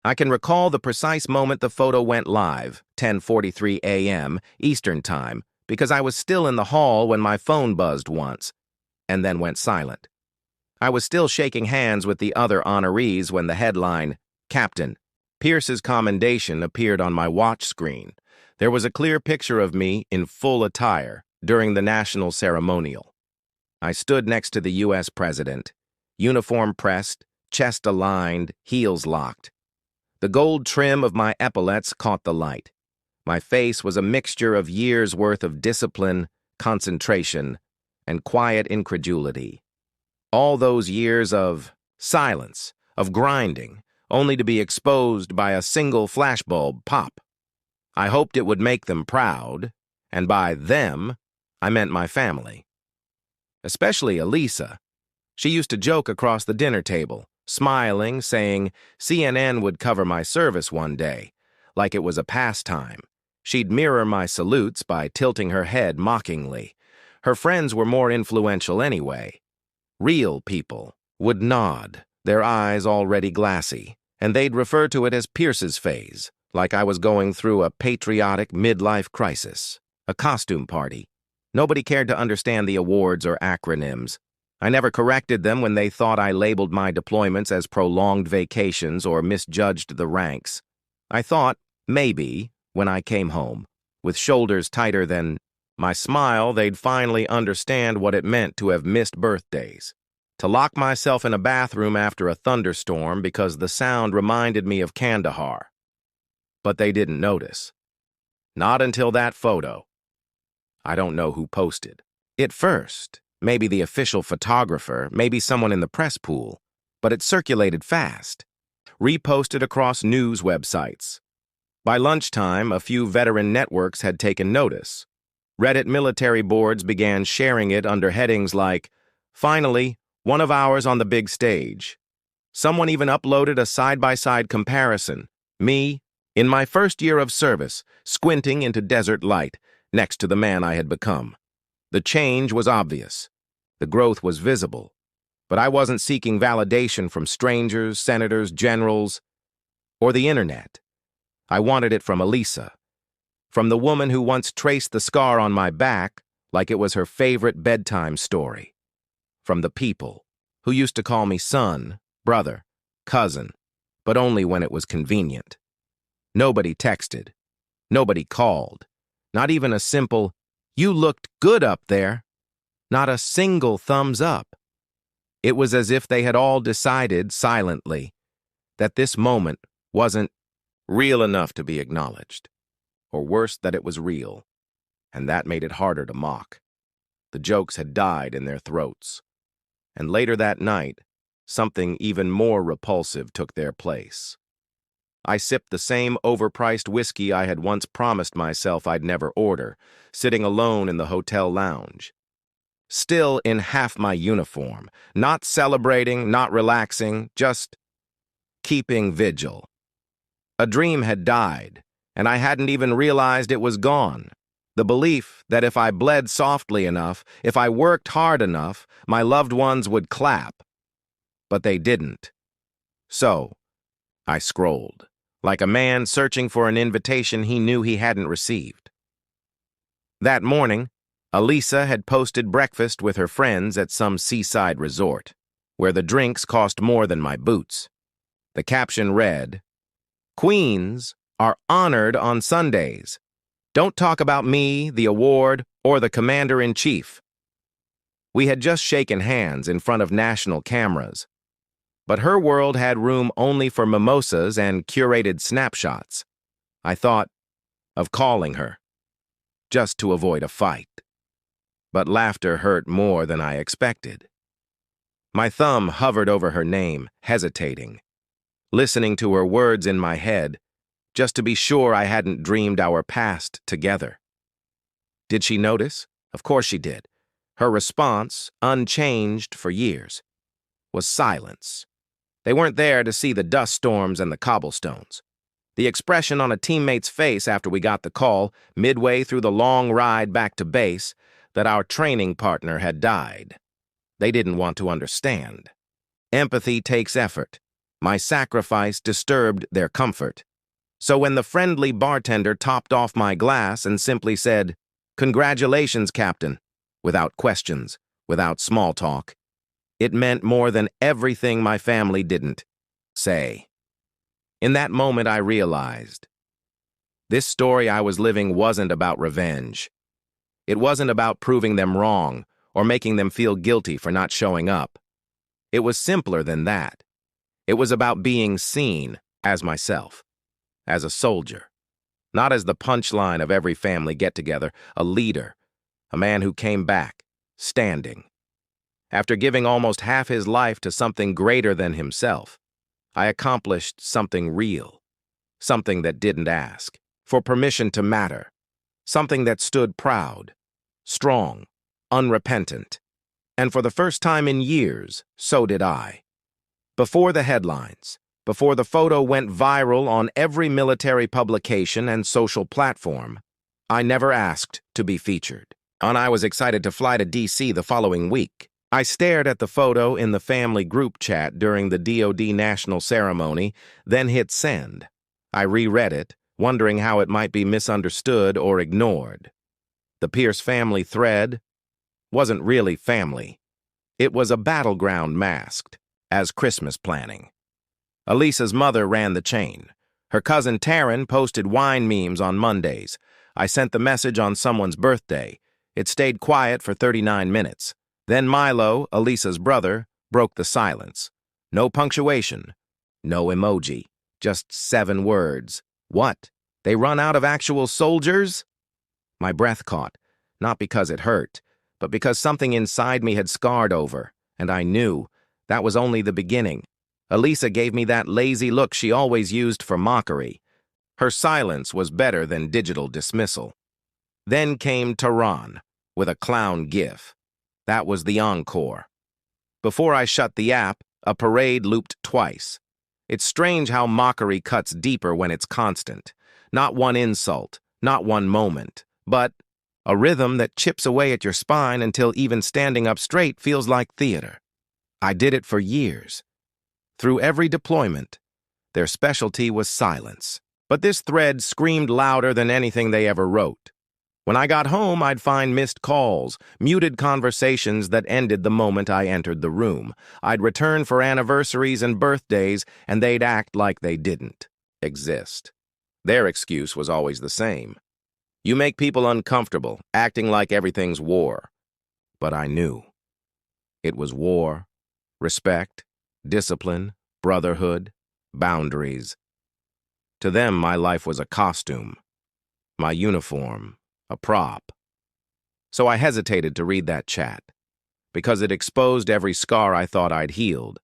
I can recall the precise moment the photo went live, 10:43 a.m. Eastern Time, because I was still in the hall when my phone buzzed once, and then went silent. I was still shaking hands with the other honorees when the headline, Captain Pierce's Commendation, appeared on my watch screen. There was a clear picture of me in full attire during the national ceremonial. I stood next to the U.S. President, uniform pressed, chest aligned, heels locked. The gold trim of my epaulets caught the light. My face was a mixture of years' worth of discipline, concentration, and quiet incredulity. All those years of silence, of grinding, only to be exposed by a single flashbulb pop. I hoped it would make them proud, and by them, I meant my family. Especially Elisa. She used to joke across the dinner table, smiling, saying CNN would cover my service one day, like it was a pastime. She'd mirror my salutes by tilting her head mockingly. Her friends were more influential anyway. Real people would nod, their eyes already glassy, and they'd refer to it as Pierce's phase, like I was going through a patriotic midlife crisis, a costume party. Nobody cared to understand the awards or acronyms. I never corrected them when they thought I labeled my deployments as prolonged vacations or misjudged the ranks. I thought, maybe, when I came home, with shoulders tighter than my smile, they'd finally understand what it meant to have missed birthdays. To lock myself in a bathroom after a thunderstorm because the sound reminded me of Kandahar. But they didn't notice. Not until that photo. I don't know who posted it first. Maybe the official photographer, maybe someone in the press pool. But it circulated fast. Reposted across news websites. By lunchtime, a few veteran networks had taken notice. Reddit military boards began sharing it under headings like, "Finally, one of ours on the big stage." Someone even uploaded a side-by-side comparison. Me, in my first year of service, squinting into desert light, next to the man I had become. The change was obvious. The growth was visible. But I wasn't seeking validation from strangers, senators, generals, or the internet. I wanted it from Elisa. From the woman who once traced the scar on my back like it was her favorite bedtime story. From the people who used to call me son, brother, cousin, but only when it was convenient. Nobody texted. Nobody called. Not even a simple, "You looked good up there." Not a single thumbs up. It was as if they had all decided silently that this moment wasn't real enough to be acknowledged. Or worse, that it was real, and that made it harder to mock. The jokes had died in their throats. And later that night, something even more repulsive took their place. I sipped the same overpriced whiskey I had once promised myself I'd never order, sitting alone in the hotel lounge. Still in half my uniform, not celebrating, not relaxing, just keeping vigil. A dream had died, and I hadn't even realized it was gone. The belief that if I bled softly enough, if I worked hard enough, my loved ones would clap. But they didn't. So, I scrolled, like a man searching for an invitation he knew he hadn't received. That morning, Elisa had posted breakfast with her friends at some seaside resort, where the drinks cost more than my boots. The caption read, "Queens are honored on Sundays. Don't talk about me, the award, or the commander-in-chief." We had just shaken hands in front of national cameras, but her world had room only for mimosas and curated snapshots. I thought of calling her, just to avoid a fight. But laughter hurt more than I expected. My thumb hovered over her name, hesitating, listening to her words in my head, just to be sure I hadn't dreamed our past together. Did she notice? Of course she did. Her response, unchanged for years, was silence. They weren't there to see the dust storms and the cobblestones. The expression on a teammate's face after we got the call, midway through the long ride back to base, that our training partner had died. They didn't want to understand. Empathy takes effort. My sacrifice disturbed their comfort. So when the friendly bartender topped off my glass and simply said, "Congratulations, Captain," without questions, without small talk, it meant more than everything my family didn't say. In that moment, I realized this story I was living wasn't about revenge. It wasn't about proving them wrong or making them feel guilty for not showing up. It was simpler than that. It was about being seen as myself, as a soldier, not as the punchline of every family get-together, a leader, a man who came back, standing. After giving almost half his life to something greater than himself, I accomplished something real, something that didn't ask for permission to matter, something that stood proud, strong, unrepentant. And for the first time in years, so did I. Before the headlines, before the photo went viral on every military publication and social platform, I never asked to be featured. And I was excited to fly to D.C. the following week. I stared at the photo in the family group chat during the DoD national ceremony, then hit send. I reread it, wondering how it might be misunderstood or ignored. The Pierce family thread wasn't really family. It was a battleground masked as Christmas planning. Elisa's mother ran the chain. Her cousin Taryn posted wine memes on Mondays. I sent the message on someone's birthday. It stayed quiet for 39 minutes. Then Milo, Elisa's brother, broke the silence. No punctuation, no emoji, just 7 words. What? They run out of actual soldiers? My breath caught, not because it hurt, but because something inside me had scarred over, and I knew that was only the beginning. Elisa gave me that lazy look she always used for mockery. Her silence was better than digital dismissal. Then came Tehran, with a clown gif. That was the encore. Before I shut the app, a parade looped twice. It's strange how mockery cuts deeper when it's constant. Not one insult, not one moment, but a rhythm that chips away at your spine until even standing up straight feels like theater. I did it for years. Through every deployment, their specialty was silence. But this thread screamed louder than anything they ever wrote. When I got home, I'd find missed calls, muted conversations that ended the moment I entered the room. I'd return for anniversaries and birthdays, and they'd act like they didn't exist. Their excuse was always the same. You make people uncomfortable, acting like everything's war. But I knew. It was war, respect, discipline, brotherhood, boundaries. To them, my life was a costume, my uniform, a prop. So I hesitated to read that chat, because it exposed every scar I thought I'd healed.